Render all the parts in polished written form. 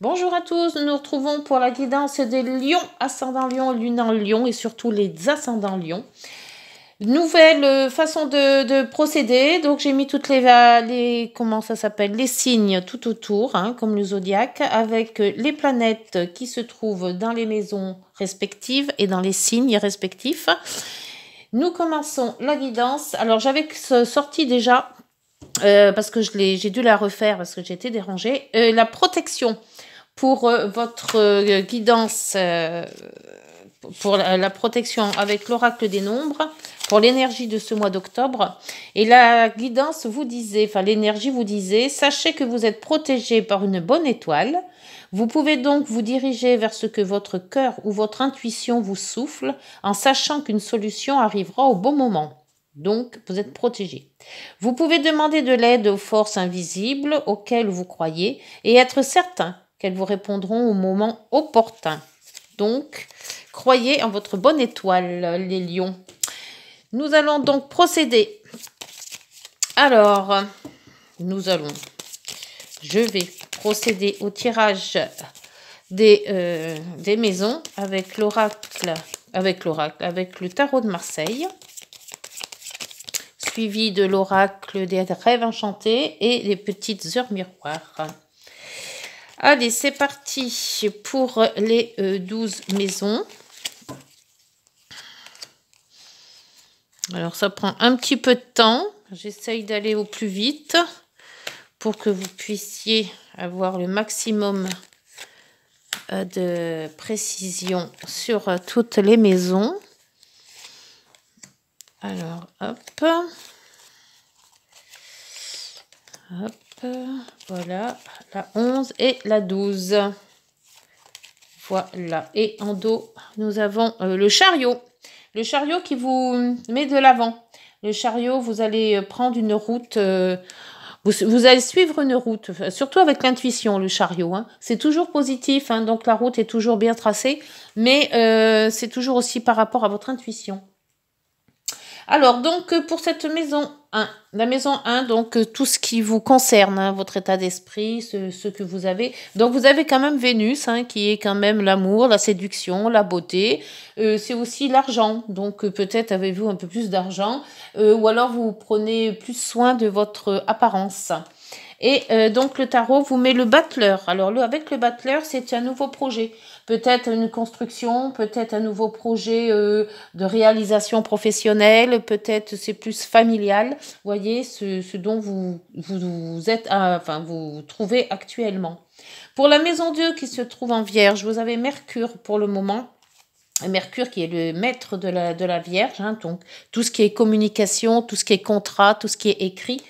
Bonjour à tous, nous nous retrouvons pour la guidance des lions, ascendant lion, lune en lion et surtout les ascendants lions. Nouvelle façon de procéder, donc j'ai mis toutes comment ça s'appelle, les signes tout autour, comme le zodiaque, avec les planètes qui se trouvent dans les maisons respectives et dans les signes respectifs. Nous commençons la guidance. Alors j'avais sorti déjà, parce que j'ai dû la refaire parce que j'ai été dérangée, la protection pour votre guidance, pour la protection avec l'oracle des nombres, pour l'énergie de ce mois d'octobre. Et la guidance vous disait, enfin l'énergie vous disait, sachez que vous êtes protégé par une bonne étoile. Vous pouvez donc vous diriger vers ce que votre cœur ou votre intuition vous souffle, en sachant qu'une solution arrivera au bon moment. Donc, vous êtes protégé. Vous pouvez demander de l'aide aux forces invisibles auxquelles vous croyez et être certain qu'elles vous répondront au moment opportun. Donc, croyez en votre bonne étoile, les lions. Nous allons donc procéder. Alors, je vais procéder au tirage des maisons avec avec le tarot de Marseille, suivi de l'oracle des rêves enchantés et les petites heures miroirs. Allez, c'est parti pour les 12 maisons. Alors, ça prend un petit peu de temps. J'essaye d'aller au plus vite pour que vous puissiez avoir le maximum de précision sur toutes les maisons. Alors, hop. Hop, voilà, la 11 et la 12. Voilà, et en dos, nous avons le chariot. Le chariot qui vous met de l'avant. Le chariot, vous allez prendre une route, vous allez suivre une route, surtout avec l'intuition, le chariot. C'est toujours positif, donc la route est toujours bien tracée, mais c'est toujours aussi par rapport à votre intuition. Alors, donc, pour cette maison 1, la maison 1, donc, tout ce qui vous concerne, votre état d'esprit, ce que vous avez. Donc, vous avez quand même Vénus, qui est quand même l'amour, la séduction, la beauté. C'est aussi l'argent. Donc, peut-être avez-vous un peu plus d'argent. Ou alors, vous prenez plus soin de votre apparence. Et donc, le tarot vous met le battleur. Alors, avec le battleur, c'est un nouveau projet. Peut-être une construction, peut-être un nouveau projet de réalisation professionnelle, peut-être c'est plus familial. Vous voyez, ce dont vous trouvez actuellement. Pour la maison 2 qui se trouve en Vierge, vous avez Mercure pour le moment. Mercure qui est le maître de la Vierge, donc tout ce qui est communication, tout ce qui est contrat, tout ce qui est écrit.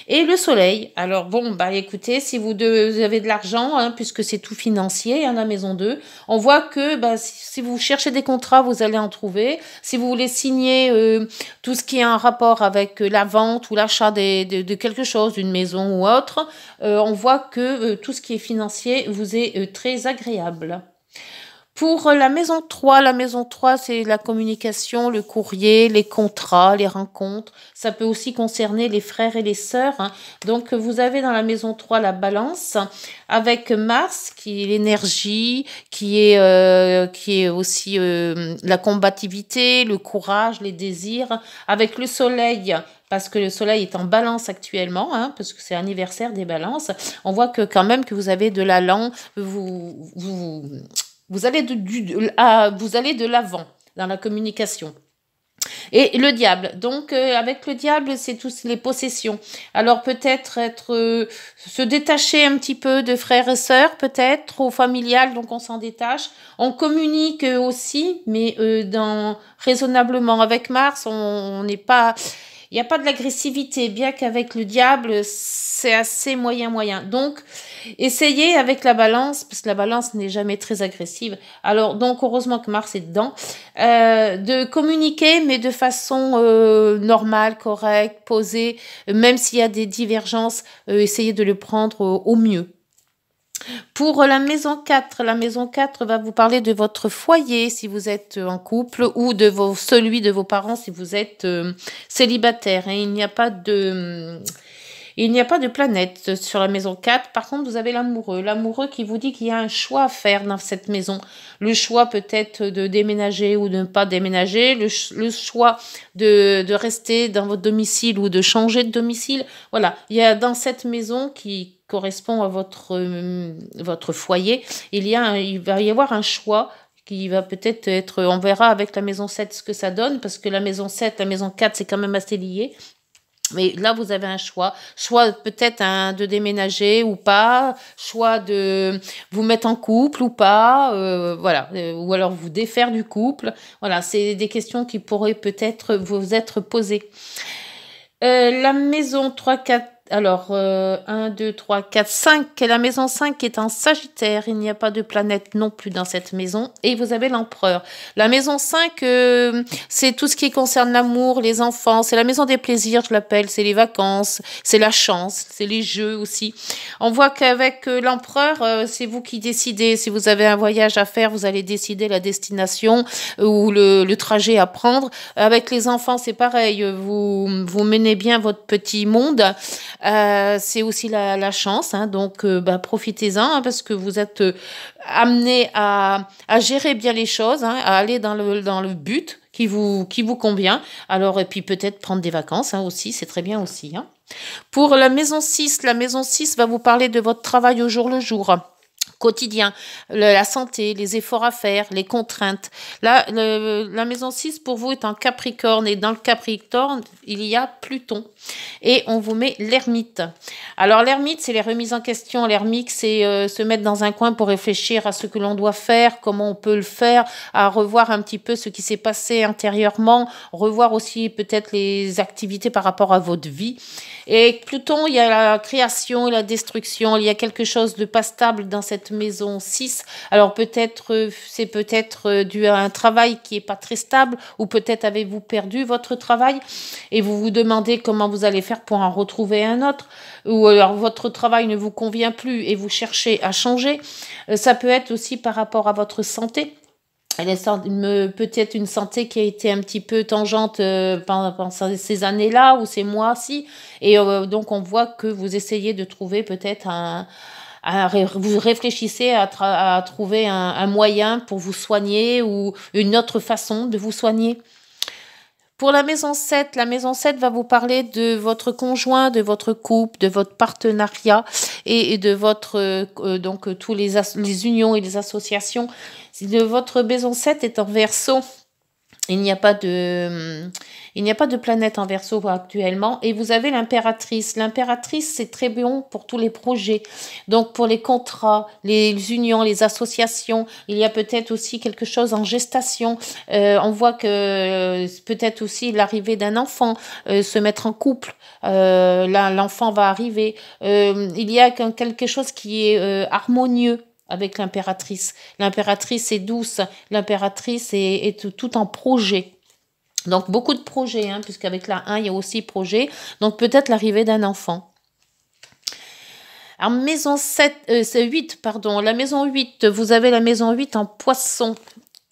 Et le soleil, alors bon, écoutez, si vous avez de l'argent, puisque c'est tout financier, la maison 2, on voit que si vous cherchez des contrats, vous allez en trouver. Si vous voulez signer tout ce qui est en rapport avec la vente ou l'achat de quelque chose, d'une maison ou autre, on voit que tout ce qui est financier vous est très agréable. Pour la maison 3, c'est la communication, le courrier, les contrats, les rencontres. Ça peut aussi concerner les frères et les sœurs. Donc, vous avez dans la maison 3 la balance avec Mars, qui est l'énergie, qui est aussi la combativité, le courage, les désirs. Avec le soleil, parce que le soleil est en balance actuellement, parce que c'est l'anniversaire des balances. On voit que quand même que vous avez de l'allant, vous allez de l'avant dans la communication. Et le diable. Donc, avec le diable, c'est tous les possessions. Alors, peut-être se détacher un petit peu de frères et sœurs, peut-être, au familial, donc on s'en détache. On communique aussi, mais raisonnablement. Avec Mars, on n'est pas... Il n'y a pas de l'agressivité, bien qu'avec le diable, c'est assez moyen. Donc, essayez avec la balance, parce que la balance n'est jamais très agressive. Alors, donc, heureusement que Mars est dedans, de communiquer, mais de façon normale, correcte, posée. Même s'il y a des divergences, essayez de le prendre au mieux. Pour la maison 4 va vous parler de votre foyer si vous êtes en couple ou celui de vos parents si vous êtes célibataire. Il n'y a pas de Il n'y a pas de planète sur la maison 4. Par contre, vous avez l'amoureux. L'amoureux qui vous dit qu'il y a un choix à faire dans cette maison. Le choix peut-être de déménager ou de ne pas déménager. Le choix de rester dans votre domicile ou de changer de domicile. Voilà, il y a dans cette maison qui correspond à votre foyer, il va y avoir un choix qui va peut-être être, on verra avec la maison 7 ce que ça donne, parce que la maison 7, la maison 4, c'est quand même assez lié. Mais là, vous avez un choix peut-être de déménager ou pas, choix de vous mettre en couple ou pas, voilà, ou alors vous défaire du couple. Voilà, c'est des questions qui pourraient peut-être vous être posées. La maison 3, 4, alors 1, 2, 3, 4, 5, la maison 5 est en Sagittaire, il n'y a pas de planète non plus dans cette maison, et vous avez l'empereur. La maison 5, c'est tout ce qui concerne l'amour, les enfants, c'est la maison des plaisirs, je l'appelle, c'est les vacances, c'est la chance, c'est les jeux aussi. On voit qu'avec l'empereur, c'est vous qui décidez, si vous avez un voyage à faire, vous allez décider la destination ou le trajet à prendre. Avec les enfants, c'est pareil, vous menez bien votre petit monde. C'est aussi la chance, hein, donc profitez-en, hein, parce que vous êtes amené à gérer bien les choses, hein, à aller dans le but qui vous convient. Alors, et puis peut-être prendre des vacances, hein, aussi, c'est très bien aussi. Hein. Pour la maison 6 va vous parler de votre travail au jour le jour. Quotidien, la santé, les efforts à faire, les contraintes. Là, la maison 6 pour vous est en Capricorne, et dans le Capricorne, il y a Pluton. Et on vous met l'ermite. Alors l'ermite, c'est les remises en question. L'ermite, c'est se mettre dans un coin pour réfléchir à ce que l'on doit faire, comment on peut le faire, à revoir un petit peu ce qui s'est passé intérieurement, revoir aussi peut-être les activités par rapport à votre vie. Et Pluton, il y a la création et la destruction, il y a quelque chose de pas stable dans cette maison 6. Alors peut-être, c'est peut-être dû à un travail qui est pas très stable, ou peut-être avez-vous perdu votre travail et vous vous demandez comment vous allez faire pour en retrouver un autre, ou alors votre travail ne vous convient plus et vous cherchez à changer. Ça peut être aussi par rapport à votre santé. Peut-être une santé qui a été un petit peu tangente pendant ces années-là ou ces mois-ci. Et donc, on voit que vous essayez de trouver peut-être vous réfléchissez à trouver un moyen pour vous soigner ou une autre façon de vous soigner. Pour la maison 7 va vous parler de votre conjoint, de votre couple, de votre partenariat et de votre donc tous les unions et les associations. Si votre maison 7 est en Verseau, il n'y a pas de planète en Verseau actuellement, et vous avez l'impératrice. L'impératrice, c'est très bon pour tous les projets. Donc pour les contrats, les unions, les associations, il y a peut-être aussi quelque chose en gestation. On voit que peut-être aussi l'arrivée d'un enfant, se mettre en couple. Là, l'enfant va arriver. Il y a quelque chose qui est harmonieux avec l'impératrice. L'impératrice est douce, l'impératrice est tout en projet. Donc beaucoup de projets, hein, puisqu'avec la 1, il y a aussi projet. Donc peut-être l'arrivée d'un enfant. Alors maison 8, pardon, la maison 8, vous avez la maison 8 en Poisson.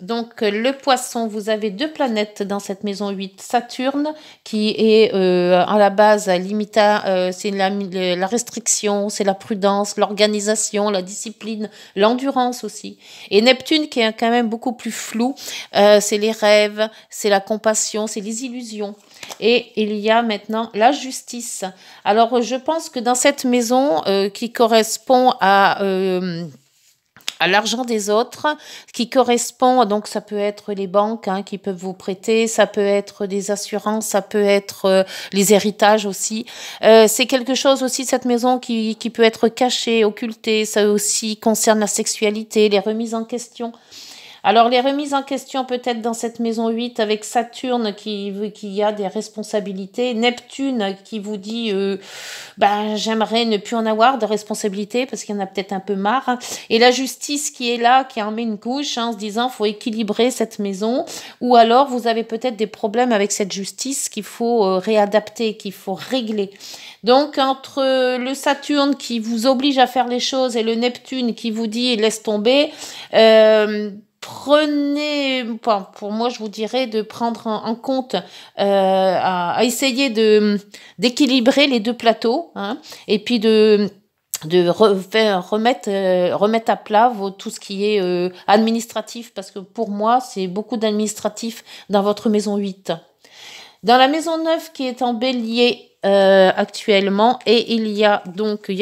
Donc, le poisson, vous avez 2 planètes dans cette maison 8. Saturne, qui est à la base c'est la restriction, c'est la prudence, l'organisation, la discipline, l'endurance aussi. Et Neptune, qui est quand même beaucoup plus flou, c'est les rêves, c'est la compassion, c'est les illusions. Et il y a maintenant la justice. Alors, je pense que dans cette maison qui correspond à l'argent des autres, qui correspond, donc ça peut être les banques qui peuvent vous prêter, ça peut être des assurances, ça peut être les héritages aussi. C'est quelque chose aussi, cette maison, qui peut être cachée, occultée. Ça aussi concerne la sexualité, les remises en question. Alors, les remises en question peut-être dans cette maison 8 avec Saturne qui a des responsabilités, Neptune qui vous dit j'aimerais ne plus en avoir de responsabilités parce qu'il y en a peut-être un peu marre, et la justice qui est là, qui en met une couche en se disant faut équilibrer cette maison, ou alors vous avez peut-être des problèmes avec cette justice qu'il faut réadapter, qu'il faut régler. Donc, entre le Saturne qui vous oblige à faire les choses et le Neptune qui vous dit laisse tomber, prenez, enfin, pour moi, je vous dirais de prendre en compte, à essayer d'équilibrer les deux plateaux, hein, et puis remettre à plat tout ce qui est administratif, parce que pour moi, c'est beaucoup d'administratif dans votre maison 8. Dans la maison 9 qui est en bélier actuellement, et il y a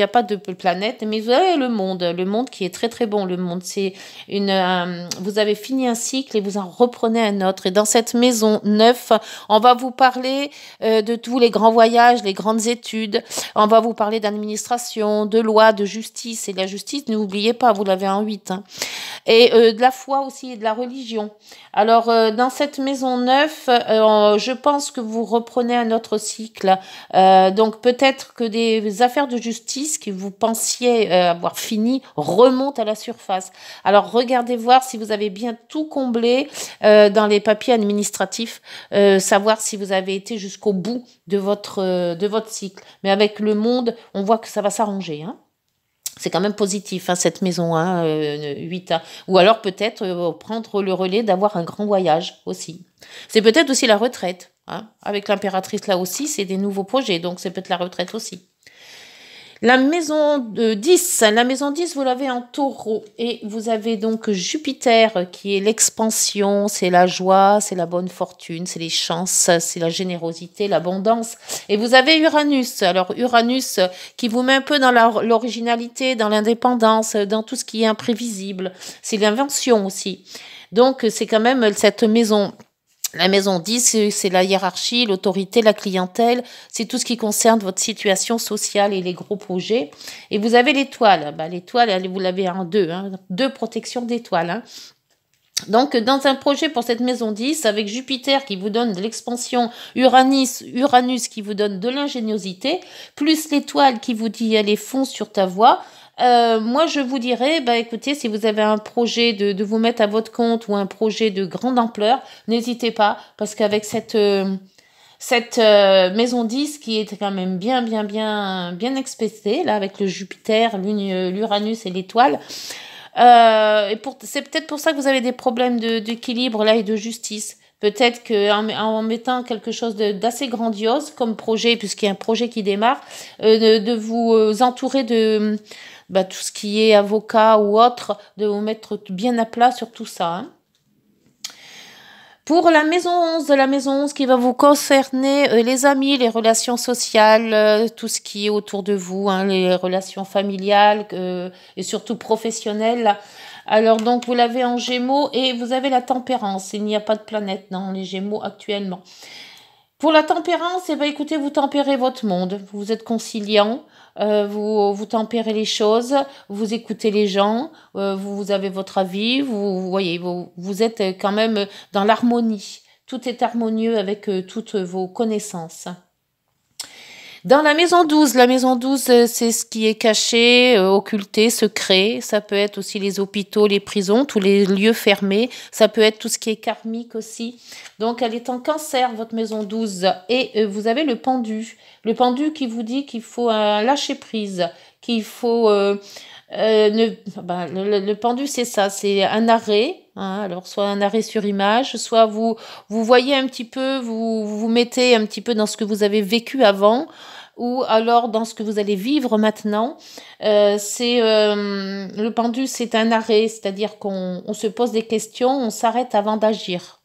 pas de planète, mais vous avez le monde qui est très très bon. Le monde, c'est vous avez fini un cycle et vous en reprenez un autre. Et dans cette maison 9, on va vous parler de tous les grands voyages, les grandes études. On va vous parler d'administration, de loi, de justice. Et la justice, n'oubliez pas, vous l'avez en 8. Hein. Et de la foi aussi et de la religion. Alors, dans cette maison 9, je pense que vous reprenez un autre cycle. Donc, peut-être que des affaires de justice que vous pensiez avoir fini remontent à la surface. Alors, regardez voir si vous avez bien tout comblé dans les papiers administratifs, savoir si vous avez été jusqu'au bout de votre cycle. Mais avec le monde, on voit que ça va s'arranger, hein. C'est quand même positif, hein, cette maison 8. Hein. Ou alors peut-être prendre le relais d'avoir un grand voyage aussi. C'est peut-être aussi la retraite. Hein. Avec l'impératrice là aussi, c'est des nouveaux projets. Donc c'est peut-être la retraite aussi. La maison 10, vous l'avez en taureau et vous avez donc Jupiter qui est l'expansion, c'est la joie, c'est la bonne fortune, c'est les chances, c'est la générosité, l'abondance. Et vous avez Uranus, alors Uranus qui vous met un peu dans l'originalité, dans l'indépendance, dans tout ce qui est imprévisible, c'est l'invention aussi. Donc c'est quand même cette maison. La maison 10, c'est la hiérarchie, l'autorité, la clientèle, c'est tout ce qui concerne votre situation sociale et les gros projets. Et vous avez l'étoile. L'étoile, vous l'avez en 2, hein, 2 protections d'étoiles. Hein. Donc, dans un projet pour cette maison 10, avec Jupiter qui vous donne de l'expansion, Uranus qui vous donne de l'ingéniosité, plus l'étoile qui vous dit allez, fonce sur ta voie. Moi, je vous dirais, écoutez, si vous avez un projet de vous mettre à votre compte ou un projet de grande ampleur, n'hésitez pas, parce qu'avec cette maison 10 qui est quand même bien expectée, là, avec le Jupiter, l'Uranus et l'étoile, c'est peut-être pour ça que vous avez des problèmes d'équilibre là et de justice. Peut-être qu'en mettant quelque chose d'assez grandiose comme projet, puisqu'il y a un projet qui démarre, de vous entourer de tout ce qui est avocat ou autre, de vous mettre bien à plat sur tout ça. Hein. Pour la maison 11 qui va vous concerner les amis, les relations sociales, tout ce qui est autour de vous, hein, les relations familiales et surtout professionnelles. Alors donc vous l'avez en Gémeaux et vous avez la tempérance. Il n'y a pas de planète dans les Gémeaux actuellement. Pour la tempérance, écoutez, vous tempérez votre monde, vous êtes conciliant, vous tempérez les choses, vous écoutez les gens, vous avez votre avis, vous voyez, vous êtes quand même dans l'harmonie. Tout est harmonieux avec toutes vos connaissances. Dans la maison 12, c'est ce qui est caché, occulté, secret. Ça peut être aussi les hôpitaux, les prisons, tous les lieux fermés. Ça peut être tout ce qui est karmique aussi. Donc, elle est en cancer, votre maison 12. Et vous avez le pendu. Le pendu qui vous dit qu'il faut lâcher prise, qu'il faut... le pendu, c'est ça, c'est un arrêt. Hein, alors, soit un arrêt sur image, soit vous voyez un petit peu, vous mettez un petit peu dans ce que vous avez vécu avant, ou alors dans ce que vous allez vivre maintenant. Le pendu, c'est un arrêt, c'est-à-dire qu'on se pose des questions, on s'arrête avant d'agir.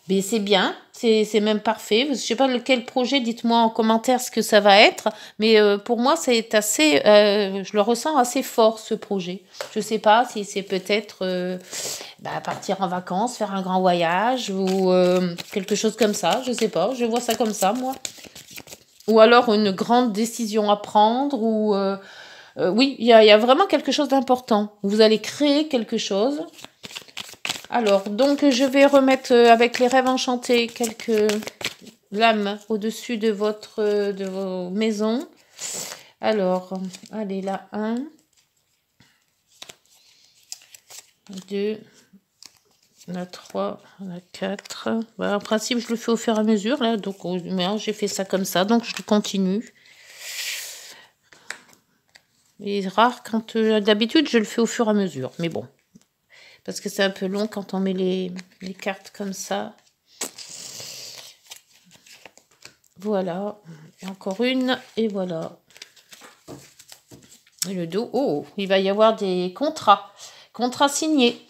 Mais c'est bien, c'est même parfait. Je ne sais pas lequel projet, dites-moi en commentaire ce que ça va être. Mais pour moi, c'est assez, je le ressens assez fort, ce projet. Je ne sais pas si c'est peut-être partir en vacances, faire un grand voyage ou quelque chose comme ça. Je ne sais pas, je vois ça comme ça, moi. Ou alors une grande décision à prendre. Ou oui, il y a vraiment quelque chose d'important. Vous allez créer quelque chose. Alors, donc, je vais remettre avec les rêves enchantés quelques lames au-dessus de vos maisons. Alors, allez, là, 1, 2, la 3, la 4. Voilà, en principe, je le fais au fur et à mesure, là. Donc, j'ai fait ça comme ça, donc je continue. C'est rare quand, d'habitude, je le fais au fur et à mesure. Mais bon. parce que c'est un peu long quand on met les cartes comme ça. Voilà, et encore une, et voilà. Et le dos, oh, il va y avoir des contrats signés.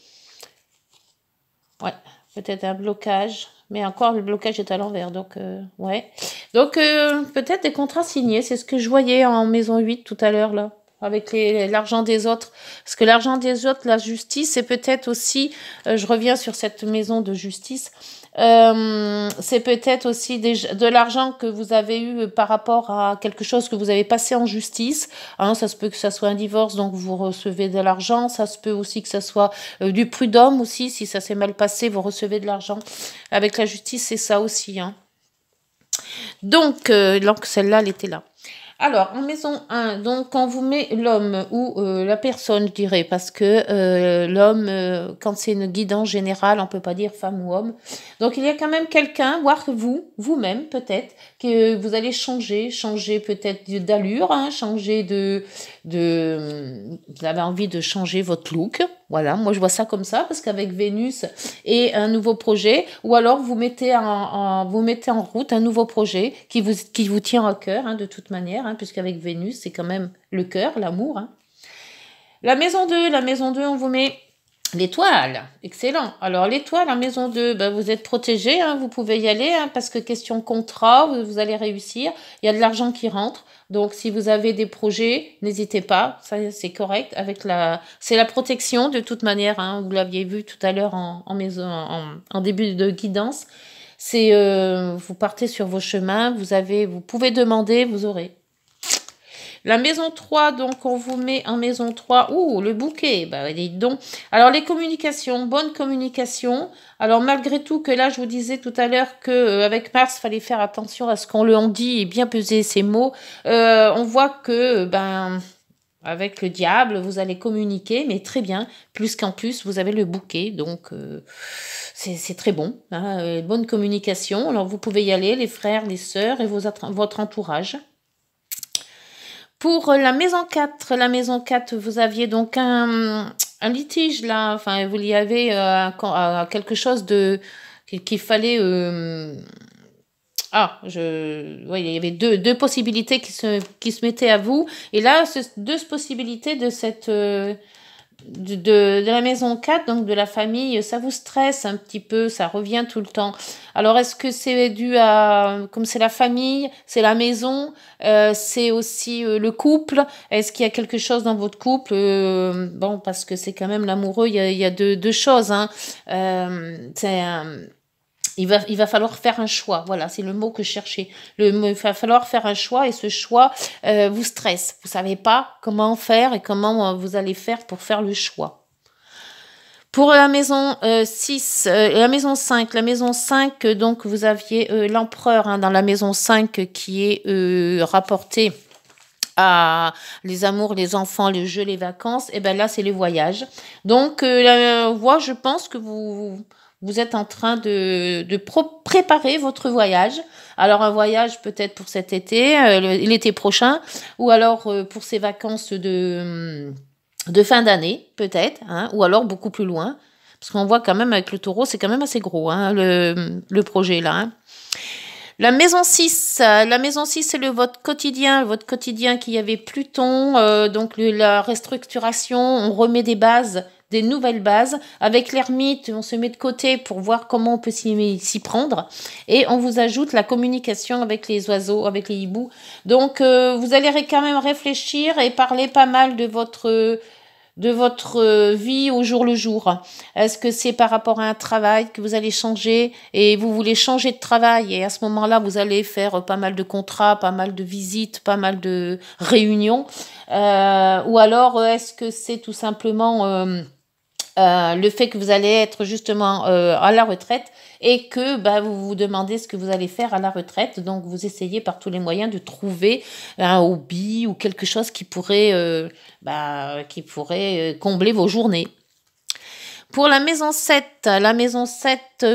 Ouais, peut-être un blocage, mais encore le blocage est à l'envers, donc ouais. Donc peut-être des contrats signés, c'est ce que je voyais en maison 8 tout à l'heure là, avec l'argent des autres. Parce que l'argent des autres, la justice, c'est peut-être aussi, je reviens sur cette maison de justice, c'est peut-être aussi de l'argent que vous avez eu par rapport à quelque chose que vous avez passé en justice. Hein, ça se peut que ça soit un divorce, donc vous recevez de l'argent. Ça se peut aussi que ça soit du prud'homme aussi. Si ça s'est mal passé, vous recevez de l'argent. Avec la justice, c'est ça aussi. Hein. Donc celle-là, elle était là. Alors, en maison 1, donc on vous met l'homme ou la personne, je dirais, parce que l'homme, quand c'est une guidance générale, on peut pas dire femme ou homme. Donc, il y a quand même quelqu'un, voire vous-même peut-être, que vous allez changer peut-être d'allure, hein, vous avez envie de changer votre look. Voilà, moi je vois ça comme ça, parce qu'avec Vénus et un nouveau projet, ou alors vous mettez en route un nouveau projet qui vous tient à cœur, hein, de toute manière, hein, puisqu'avec Vénus, c'est quand même le cœur, l'amour. Hein. La maison 2, on vous met l'étoile, excellent. Alors l'étoile, la maison 2, ben, vous êtes protégé, hein, vous pouvez y aller, hein, parce que question contrat, vous allez réussir, il y a de l'argent qui rentre. Donc, si vous avez des projets, n'hésitez pas, ça c'est correct. C'est la protection de toute manière. Hein, vous l'aviez vu tout à l'heure en début de guidance. C'est vous partez sur vos chemins, vous pouvez demander, vous aurez. La maison 3, donc on vous met en maison 3. Ouh, le bouquet, bah dites donc. Alors les communications, bonne communication. Alors malgré tout que là, je vous disais tout à l'heure que avec Mars, fallait faire attention à ce qu'on lui en dit et bien peser ses mots. On voit que avec le diable, vous allez communiquer, mais très bien. Plus qu'en plus, vous avez le bouquet, donc c'est très bon. Hein, bonne communication. Alors vous pouvez y aller, les frères, les sœurs et votre entourage. Pour la maison 4, vous aviez donc un litige là, enfin vous y avez quelque chose qu'il fallait... il y avait deux possibilités qui se mettaient à vous. Et là, deux possibilités de cette... de la maison 4, donc de la famille, ça vous stresse un petit peu, ça revient tout le temps. Alors, est-ce que c'est dû à, comme c'est la famille, c'est la maison, c'est aussi le couple? Est-ce qu'il y a quelque chose dans votre couple? Bon, parce que c'est quand même l'amoureux, il y a deux choses. Hein. Il va falloir faire un choix. Voilà, c'est le mot que je cherchais. Il va falloir faire un choix et ce choix vous stresse. Vous savez pas comment faire et comment vous allez faire pour faire le choix. Pour la maison 6, la maison 5, donc vous aviez l'empereur hein, dans la maison 5 qui est rapporté à les amours, les enfants, le jeu, les vacances. Et bien là, c'est les voyages. Donc, moi, je pense que vous êtes en train de préparer votre voyage. Alors, un voyage peut-être pour cet été, l'été prochain, ou alors pour ces vacances de fin d'année, peut-être, hein, ou alors beaucoup plus loin. Parce qu'on voit quand même avec le taureau, c'est quand même assez gros, hein, le projet là. Hein. La maison 6, c'est votre quotidien qui avait Pluton, donc la restructuration, on remet des bases, des nouvelles bases. Avec l'ermite, on se met de côté pour voir comment on peut s'y prendre. Et on vous ajoute la communication avec les oiseaux, avec les hiboux. Donc, vous allez quand même réfléchir et parler pas mal de votre vie au jour le jour. Est-ce que c'est par rapport à un travail que vous allez changer et vous voulez changer de travail et à ce moment-là, vous allez faire pas mal de contrats, pas mal de visites, pas mal de réunions ou alors est-ce que c'est tout simplement le fait que vous allez être justement à la retraite et que vous vous demandez ce que vous allez faire à la retraite. Donc, vous essayez par tous les moyens de trouver un hobby ou quelque chose qui pourrait combler vos journées. Pour la maison 7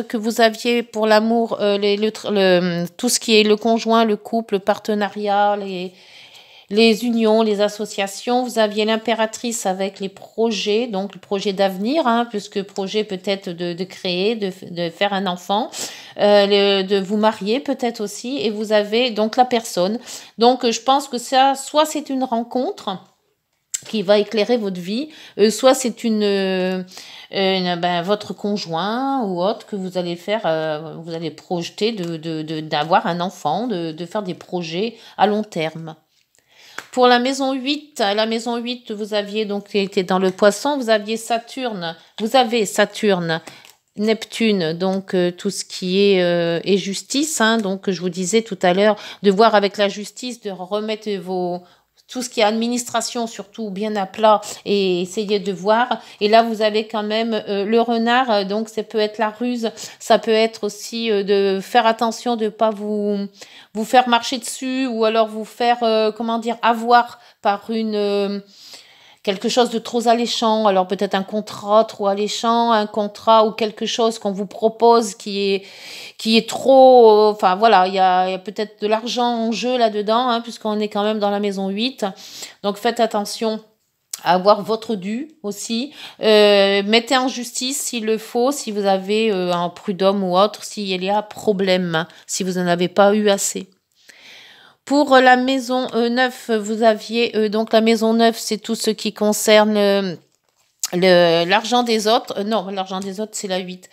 que vous aviez pour l'amour, tout ce qui est le conjoint, le couple, le partenariat, les unions, les associations. Vous aviez l'impératrice avec les projets, donc le projet d'avenir, hein, puisque projet peut-être de créer, de faire un enfant, de vous marier peut-être aussi. Et vous avez donc la personne. Donc je pense que ça, soit c'est une rencontre qui va éclairer votre vie, soit c'est votre conjoint ou autre que vous allez faire, vous allez projeter d'avoir un enfant, de faire des projets à long terme. Pour la maison 8, vous aviez donc été dans le poisson, vous avez Saturne, Neptune, donc tout ce qui est justice, hein, donc je vous disais tout à l'heure, de voir avec la justice, de remettre tout ce qui est administration surtout bien à plat et essayer de voir. Et là, vous avez quand même le renard, donc ça peut être la ruse, ça peut être aussi de faire attention de ne pas vous faire marcher dessus ou alors vous faire, avoir par quelque chose de trop alléchant, alors peut-être un contrat trop alléchant, un contrat ou quelque chose qu'on vous propose qui est trop, enfin voilà, il y a peut-être de l'argent en jeu là-dedans, hein, puisqu'on est quand même dans la maison 8. Donc faites attention à avoir votre dû aussi. Mettez en justice s'il le faut, si vous avez un prud'homme ou autre, s'il y a problème, si vous n'en avez pas eu assez. Pour la maison 9, vous aviez, donc la maison 9, c'est tout ce qui concerne l'argent des autres. Non, l'argent des autres, c'est la 8.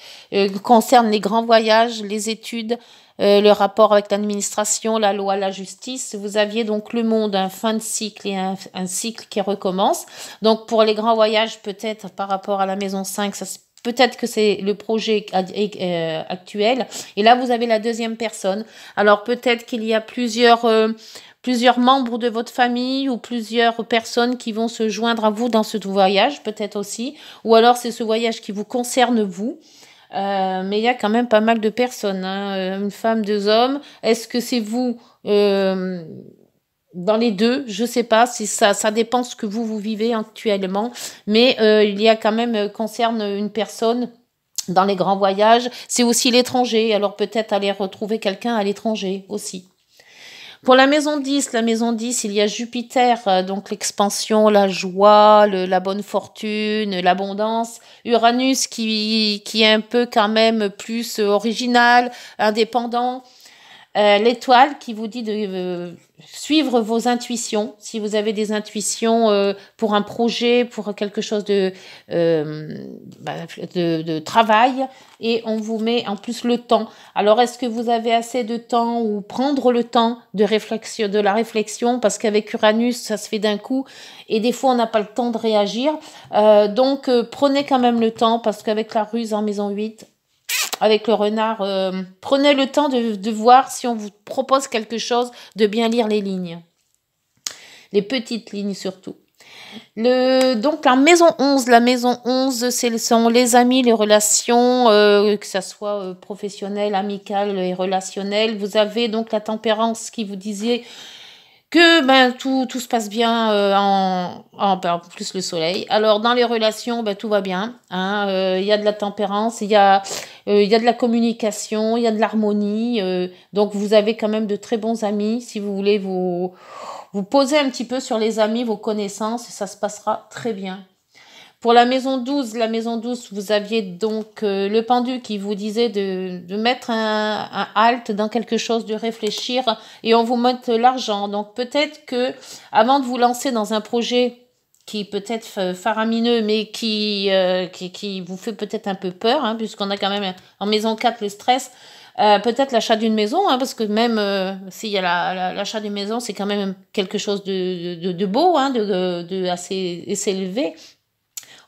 Concerne les grands voyages, les études, le rapport avec l'administration, la loi, la justice. Vous aviez donc le monde, un fin de cycle et un cycle qui recommence. Donc pour les grands voyages, peut-être par rapport à la maison 5, ça peut-être que c'est le projet actuel. Et là, vous avez la deuxième personne. Alors, peut-être qu'il y a plusieurs membres de votre famille ou plusieurs personnes qui vont se joindre à vous dans ce voyage, peut-être aussi. Ou alors, c'est ce voyage qui vous concerne vous. Mais il y a quand même pas mal de personnes, hein. Une femme, deux hommes. Est-ce que c'est vous dans les deux, je sais pas, si ça dépend ce que vous vivez actuellement, mais il y a quand même concerne une personne dans les grands voyages, c'est aussi l'étranger, alors peut-être aller retrouver quelqu'un à l'étranger aussi. Pour la maison 10, il y a Jupiter, donc l'expansion, la joie, la bonne fortune, l'abondance. Uranus qui est un peu quand même plus original, indépendant. L'étoile qui vous dit de suivre vos intuitions. Si vous avez des intuitions pour un projet, pour quelque chose de travail, et on vous met en plus le temps. Alors, est-ce que vous avez assez de temps ou prendre le temps de la réflexion, parce qu'avec Uranus, ça se fait d'un coup, et des fois, on n'a pas le temps de réagir. Donc, prenez quand même le temps, parce qu'avec la ruse en maison 8, avec le renard, prenez le temps de voir si on vous propose quelque chose, de bien lire les lignes. Les petites lignes surtout. Donc la maison 11, ce sont les amis, les relations, que ça soit professionnel, amical et relationnel. Vous avez donc la tempérance qui vous disait que tout se passe bien en plus le soleil. Alors dans les relations, tout va bien. Hein, y a de la tempérance, il y a de la communication, il y a de l'harmonie. Donc vous avez quand même de très bons amis. Si vous voulez vous poser un petit peu sur les amis, vos connaissances, ça se passera très bien. Pour la maison 12, vous aviez donc le pendu qui vous disait de mettre un halt dans quelque chose, de réfléchir, et on vous met l'argent. Donc peut-être que avant de vous lancer dans un projet qui peut être faramineux, mais qui vous fait peut-être un peu peur, hein, puisqu'on a quand même en maison 4 le stress, peut-être l'achat d'une maison, hein, parce que même s'il y a l'achat d'une maison, c'est quand même quelque chose de beau, hein, de assez élevé.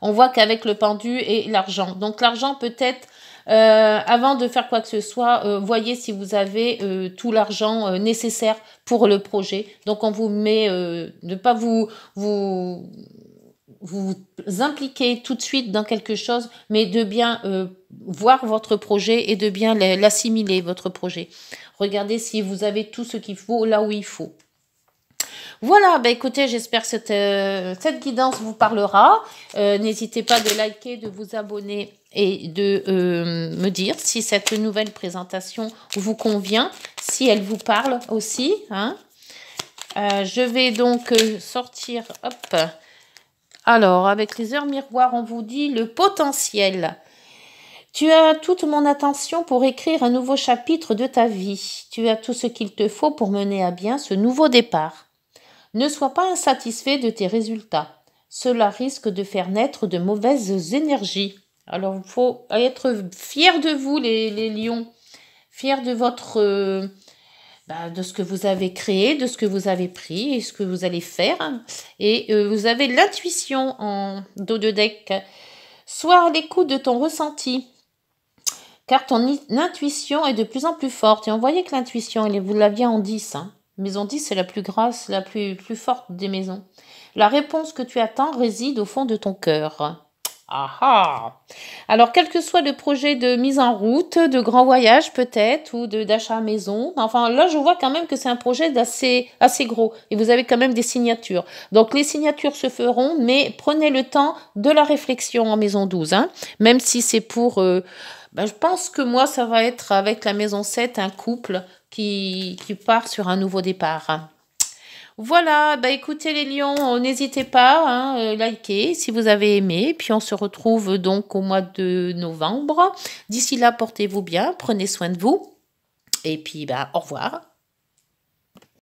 On voit qu'avec le pendu et l'argent. Donc l'argent peut-être, avant de faire quoi que ce soit, voyez si vous avez tout l'argent nécessaire pour le projet. Donc on vous met, ne pas vous impliquer tout de suite dans quelque chose, mais de bien voir votre projet et de bien l'assimiler, votre projet. Regardez si vous avez tout ce qu'il faut là où il faut. Voilà, écoutez, j'espère que cette guidance vous parlera. N'hésitez pas de liker, de vous abonner et de me dire si cette nouvelle présentation vous convient, si elle vous parle aussi. Hein. Je vais donc sortir, hop. Alors, avec les heures miroirs, on vous dit le potentiel. Tu as toute mon attention pour écrire un nouveau chapitre de ta vie. Tu as tout ce qu'il te faut pour mener à bien ce nouveau départ. Ne sois pas insatisfait de tes résultats. Cela risque de faire naître de mauvaises énergies. Alors, il faut être fier de vous, les lions. Fier de votre... de ce que vous avez créé, de ce que vous avez pris et ce que vous allez faire. Et vous avez l'intuition en dos de deck. Sois à l'écoute de ton ressenti. Car ton intuition est de plus en plus forte. Et on voyait que l'intuition, vous l'aviez en 10. Hein. Maison 10, c'est la plus grasse, la plus forte des maisons. La réponse que tu attends réside au fond de ton cœur. Ah ah! Alors, quel que soit le projet de mise en route, de grand voyage peut-être, ou d'achat à maison, enfin là, je vois quand même que c'est un projet assez gros. Et vous avez quand même des signatures. Donc, les signatures se feront, mais prenez le temps de la réflexion en maison 12. Hein, même si c'est pour... je pense que moi, ça va être avec la maison 7, un couple qui part sur un nouveau départ. Voilà, écoutez les lions, n'hésitez pas, hein, likez si vous avez aimé. Puis on se retrouve donc au mois de novembre. D'ici là, portez-vous bien, prenez soin de vous. Et puis, au revoir.